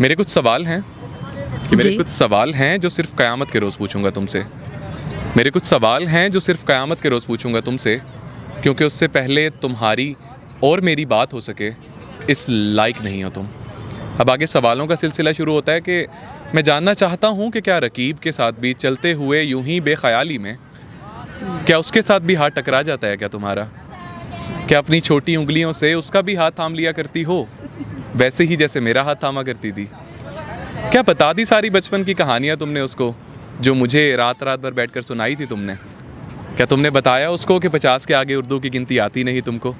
मेरे कुछ सवाल हैं मेरे कुछ सवाल हैं जो सिर्फ क़यामत के रोज़ पूछूंगा तुमसे। मेरे कुछ सवाल हैं जो सिर्फ क़यामत के रोज़ पूछूंगा तुमसे, क्योंकि उससे पहले तुम्हारी और मेरी बात हो सके इस लायक नहीं हो तुम। अब आगे सवालों का सिलसिला शुरू होता है कि मैं जानना चाहता हूँ कि क्या रकीब के साथ भी चलते हुए यूं ही बेख्याली में, क्या उसके साथ भी हाथ टकरा जाता है क्या तुम्हारा? क्या अपनी छोटी उंगलियों से उसका भी हाथ थाम लिया करती हो, वैसे ही जैसे मेरा हाथ थामा करती थी? क्या बता दी सारी बचपन की कहानियाँ तुमने उसको, जो मुझे रात रात भर बैठकर सुनाई थी तुमने? क्या तुमने बताया उसको कि 50 के आगे उर्दू की गिनती आती नहीं तुमको?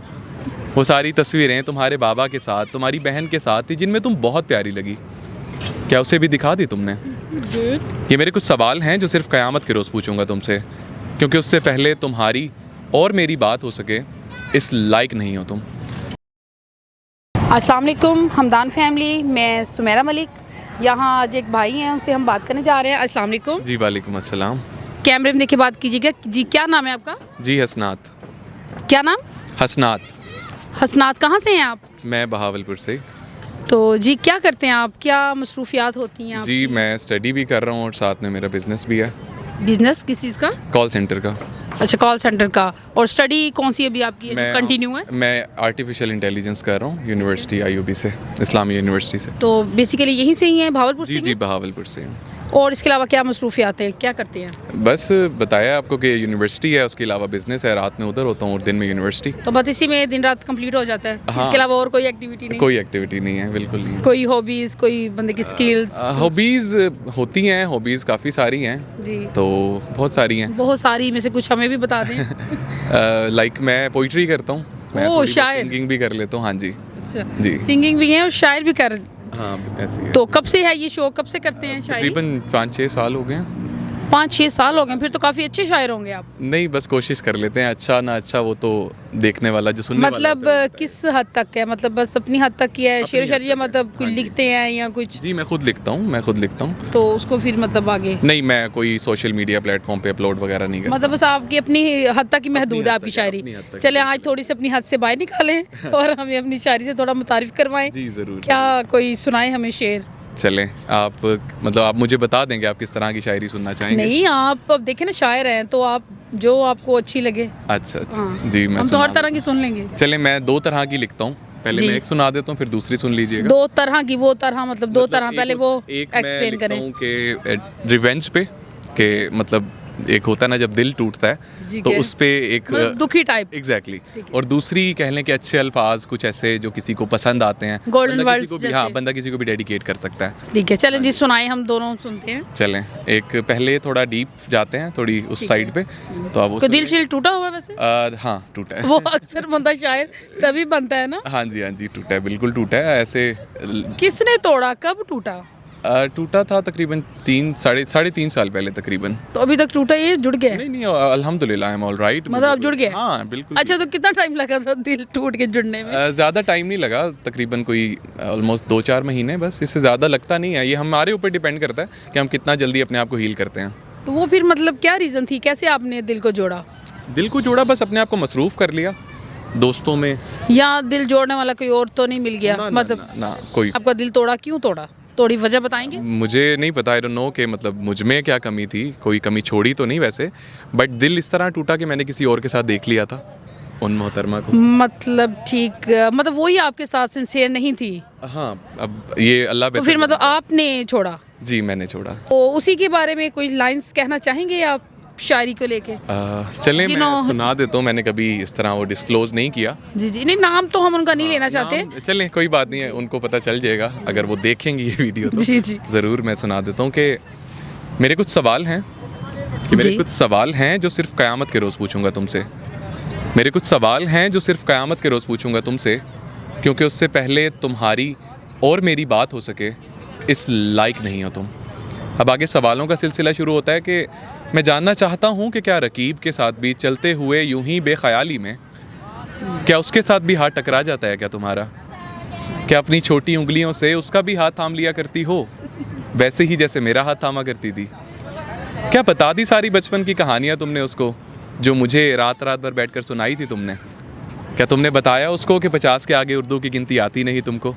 वो सारी तस्वीरें तुम्हारे बाबा के साथ, तुम्हारी बहन के साथ थी, जिनमें तुम बहुत प्यारी लगी, क्या उसे भी दिखा दी तुमने? ये मेरे कुछ सवाल हैं जो सिर्फ क़यामत के रोज़ पूछूंगा तुमसे, क्योंकि उससे पहले तुम्हारी और मेरी बात हो सके इस लायक नहीं हो तुम। अस्सलाम वालेकुम हमदान फैमिली, मैं सुमेरा मलिक। यहाँ आज एक भाई हैं, उनसे हम बात करने जा रहे हैं। अस्सलाम वालेकुम। जी वालेकुम अस्सलाम। कैमरे में देखे बात कीजिएगा। जी क्या नाम है आपका? जी हसनात। क्या नाम? हसनात। हसनात। कहाँ से हैं आप? मैं बहावलपुर से। तो जी क्या करते हैं आप, क्या मसरूफियात होती हैं जी आपकी? मैं स्टडी भी कर रहा हूँ और साथ में मेरा बिजनेस भी है, बिजनेस किस चीज़ का? कॉल सेंटर का। अच्छा, कॉल सेंटर का। और स्टडी कौन सी अभी आपकी है, जो कंटिन्यू है? मैं आर्टिफिशियल इंटेलिजेंस कर रहा हूँ यूनिवर्सिटी IUB से, इस्लामी यूनिवर्सिटी से। तो बेसिकली यहीं से ही हैं, भावलपुर से जी ही जी हैं? बहावलपुर से हूँ। और इसके अलावा क्या मसरूफियात हैं, क्या करते हैं? बस बताया आपको कि यूनिवर्सिटी है, उसके अलावा बिजनेस है, रात में उधर होता हूँ और दिन में यूनिवर्सिटी। तो बस इसी में दिन रात कंप्लीट हो जाता है? हाँ। इसके अलावा और कोई एक्टिविटी नहीं? कोई एक्टिविटी नहीं है, बिल्कुल नहीं है। कोई हॉबीज़, कोई बंदे की स्किल्स? हॉबीज़ होती हैं, हॉबीज़ काफ़ी सारी हैं, जी तो बहुत सारी हैं। बहुत सारी में से कुछ हमें भी बता दें। लाइक मैं पोइट्री करता हूँ, मैं ओह, थोड़ी बहुत शायर। सिंगिंग भी कर लेता हूँ। हाँ जी अच्छा, जी। सिंगिंग भी है और शायर भी कर। हाँ ऐसे ही है। तो कब से है ये शो, कब से करते हैं शायरी? तकरीबन 5-6 साल हो गए हैं। 5-6 साल हो गए, फिर तो काफ़ी अच्छे शायर होंगे आप। नहीं बस कोशिश कर लेते हैं, अच्छा ना अच्छा वो तो देखने वाला जो सुनने वाला मतलब होता है। किस हद तक है, मतलब बस अपनी हद तक की है अपनी शेर हद शायरी, या तक है। मतलब कुछ हाँ जी। लिखते हैं या कुछ? जी मैं खुद लिखता हूँ। तो उसको फिर मतलब आगे, नहीं मैं कोई सोशल मीडिया प्लेटफॉर्म पे अपलोड वगैरह नहीं करता। मतलब बस आपकी अपनी हद तक ही महदूद हद है आपकी तक है, शायरी। अपनी हद तक चले है। आज थोड़ी सी अपनी हद से बाहर निकालें और हमें अपनी शायरी से थोड़ा मुतारिफ करवाएं। जी ज़रूर। क्या कोई सुनाए हमें शेर? चलें आप, मतलब आप मुझे बता देंगे आप किस तरह की शायरी सुनना चाहेंगे? नहीं, आप अब देखें ना, शायर हैं तो आप जो आपको अच्छी लगे। अच्छा हाँ। जी मैं हम तो हर सुना तरह की सुन लेंगे। चलें मैं 2 तरह की लिखता हूँ, पहले जी। मैं एक सुना देता हूँ फिर दूसरी सुन लीजिएगा। 2 तरह की, वो तरह मतलब 2 तरह, एक पहले वो एक मैं एक्सप्लेन लिखता करें। हूँ कि रिवेंज पे, कि मतलब एक होता है ना जब दिल टूटता है ठीक तो है। उस पे एक मतलब दुखी टाइप। एग्जैक्टली ठीक है। और दूसरी कह लें कि अच्छे अल्फाज कुछ ऐसे जो किसी को पसंद आते हैं, Golden बंदा किसी words को भी, हाँ जैसे। बंदा किसी को भी डेडिकेट कर सकता है। ठीक है, चलें जी, सुनाए, हम दोनों सुनते हैं। चलें एक पहले थोड़ा डीप जाते हैं, थोड़ी उस ठीक साइड है। पे, तो आप वो कोई दिल सुनिए। शिल टूटा हुआ है वैसे? हाँ टूटा है। वो अक्सर बंदा शायर तभी बनता है ना। हाँ जी टूटा है, बिल्कुल टूटा है ऐसे। किसने तोड़ा, कब टूटा? टूटा था तकरीबन 3-3.5 साल पहले तकरीबन। तो अभी तक टूटा, ये जुड़ गया है? नहीं अल्हम्दुलिल्लाह आई एम ऑल राइट। मतलब अब जुड़ गया? हाँ बिल्कुल। अच्छा, तो कितना टाइम लगा था दिल टूट के जुड़ने में? ज़्यादा टाइम नहीं लगा, तकरीबन कोई ऑलमोस्ट 2-4 महीने, बस इससे ज़्यादा लगता नहीं है। ये हमारे ऊपर डिपेंड करता है कि हम कितना जल्दी अपने आप को हील करते हैं। तो वो फिर मतलब क्या रीज़न थी, कैसे आपने दिल को जोड़ा? दिल को जोड़ा, बस अपने आप को मसरूफ़ कर लिया दोस्तों में। या दिल जोड़ने वाला कोई और तो नहीं मिल गया? मतलब ना कोई। आपका दिल तोड़ा, क्यों तोड़ा, थोड़ी वजह बताएंगे? मुझे नहीं पता, आई डोंट नो कि मतलब मुझ में क्या कमी थी, कोई कमी छोड़ी तो नहीं वैसे, बट दिल इस तरह टूटा कि मैंने किसी और के साथ देख लिया था उन मोहतरमा को। मतलब ठीक, मतलब वही आपके साथ सिंसियर नहीं थी? हाँ अब ये अल्लाह तो बेहतर फिर मतलब जानता है। आपने छोड़ा? जी मैंने छोड़ा। तो उसी के बारे में कोई लाइंस कहना चाहेंगे आप शायरी को लेके? चलें You मैं know- सुना देता हूँ, मैंने कभी इस तरह वो डिस्क्लोज नहीं किया। जी जी, नहीं नाम तो हम उनका नहीं लेना चाहते। चलें कोई बात नहीं है, उनको पता चल जाएगा अगर वो देखेंगे ये वीडियो तो। जी जी। ज़रूर मैं सुना देता हूँ कि मेरे कुछ सवाल हैं मेरे जी। कुछ सवाल हैं जो सिर्फ क़यामत के रोज़ पूछूंगा तुमसे। मेरे कुछ सवाल हैं जो सिर्फ क़यामत के रोज़ पूछूंगा तुमसे, क्योंकि उससे पहले तुम्हारी और मेरी बात हो सके इस लायक नहीं हो तुम। अब आगे सवालों का सिलसिला शुरू होता है कि मैं जानना चाहता हूँ कि क्या रकीब के साथ भी चलते हुए यूं ही बेख्याली में, क्या उसके साथ भी हाथ टकरा जाता है क्या तुम्हारा? क्या अपनी छोटी उंगलियों से उसका भी हाथ थाम लिया करती हो, वैसे ही जैसे मेरा हाथ थामा करती थी? क्या बता दी सारी बचपन की कहानियाँ तुमने उसको, जो मुझे रात रात भर बैठकर सुनाई थी तुमने? क्या तुमने बताया उसको कि 50 के आगे उर्दू की गिनती आती नहीं तुमको?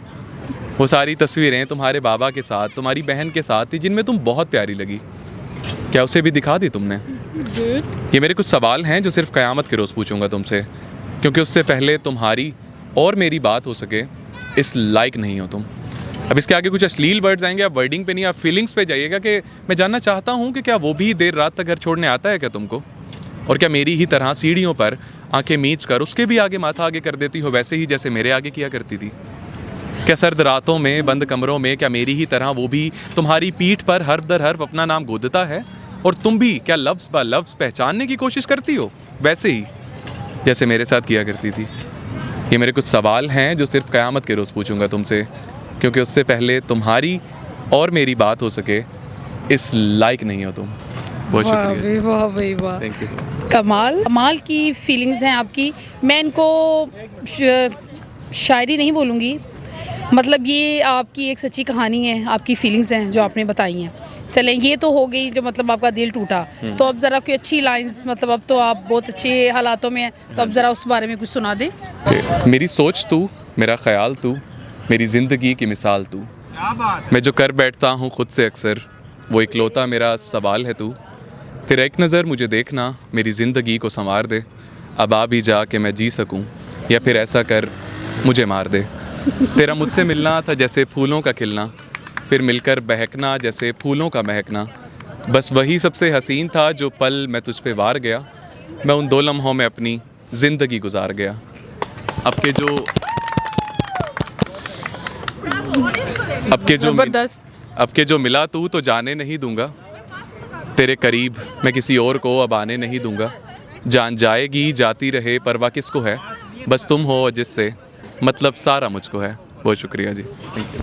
वो सारी तस्वीरें तुम्हारे बाबा के साथ, तुम्हारी बहन के साथ थी, जिनमें तुम बहुत प्यारी लगी। क्या उसे भी दिखा दी तुमने? ये मेरे कुछ सवाल हैं जो सिर्फ क़यामत के रोज़ पूछूंगा तुमसे, क्योंकि उससे पहले तुम्हारी और मेरी बात हो सके इस लायक नहीं हो तुम। अब इसके आगे कुछ अश्लील वर्ड्स आएंगे, आप वर्डिंग पे नहीं, आप फीलिंग्स पे जाइएगा कि मैं जानना चाहता हूँ कि क्या वो भी देर रात तक घर छोड़ने आता है क्या तुमको? और क्या मेरी ही तरह सीढ़ियों पर आंखें मींच कर उसके भी आगे माथा आगे कर देती हो, वैसे ही जैसे मेरे आगे किया करती थी? क्या सर्द रातों में बंद कमरों में क्या मेरी ही तरह वो भी तुम्हारी पीठ पर हर्फ दर हर्फ अपना नाम गोदता है, और तुम भी क्या लफ्ज़ ब लफ्ज़ पहचानने की कोशिश करती हो, वैसे ही जैसे मेरे साथ किया करती थी? ये मेरे कुछ सवाल हैं जो सिर्फ क़यामत के रोज़ पूछूंगा तुमसे, क्योंकि उससे पहले तुम्हारी और मेरी बात हो सके इस लायक नहीं हो तुम। बहुत शुक्रिया। वाह भाई वाह, थैंक यू। कमाल कमाल की फीलिंग्स हैं आपकी। मैं इनको शायरी नहीं बोलूँगी, मतलब ये आपकी एक सच्ची कहानी है, आपकी फीलिंग्स हैं जो आपने बताई हैं। चलें, ये तो हो गई जो मतलब आपका दिल टूटा, तो अब ज़रा कोई अच्छी लाइंस, मतलब अब तो आप बहुत अच्छे हालातों में हैं, तो अब ज़रा उस बारे में कुछ सुना दें। मेरी सोच तू, मेरा ख्याल तू, मेरी ज़िंदगी की मिसाल तू, मैं जो कर बैठता हूँ खुद से अक्सर, वो इकलौता मेरा सवाल है तू। तेरा एक नज़र मुझे देखना, मेरी ज़िंदगी को संवार दे, अब आ भी जा कि मैं जी सकूँ, या फिर ऐसा कर मुझे मार दे। तेरा मुझसे मिलना था जैसे फूलों का खिलना, फिर मिलकर बहकना जैसे फूलों का महकना, बस वही सबसे हसीन था जो पल मैं तुझ पे वार गया, मैं उन 2 लम्हों में अपनी ज़िंदगी गुजार गया। अब के जो मिला तू तो जाने नहीं दूंगा, तेरे करीब मैं किसी और को अब आने नहीं दूंगा, जान जाएगी जाती रहे परवाह किसको है, बस तुम हो जिससे मतलब सारा मुझको है। बहुत शुक्रिया जी, थैंक यू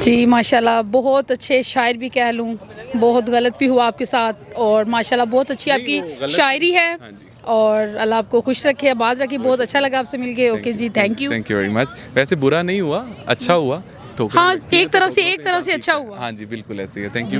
जी। माशाल्लाह, बहुत अच्छे शायर भी कह लूँ, बहुत गलत भी हुआ आपके साथ, और माशाल्लाह बहुत अच्छी आपकी शायरी है, और अल्लाह आपको खुश रखे, आबाद रखे। बहुत अच्छा लगा आपसे मिलके। ओके जी, थैंक यू वेरी मच। वैसे बुरा नहीं हुआ, अच्छा हुआ। हाँ, एक तरह से अच्छा हुआ। हाँ जी, बिल्कुल ऐसे ही है। Thank you.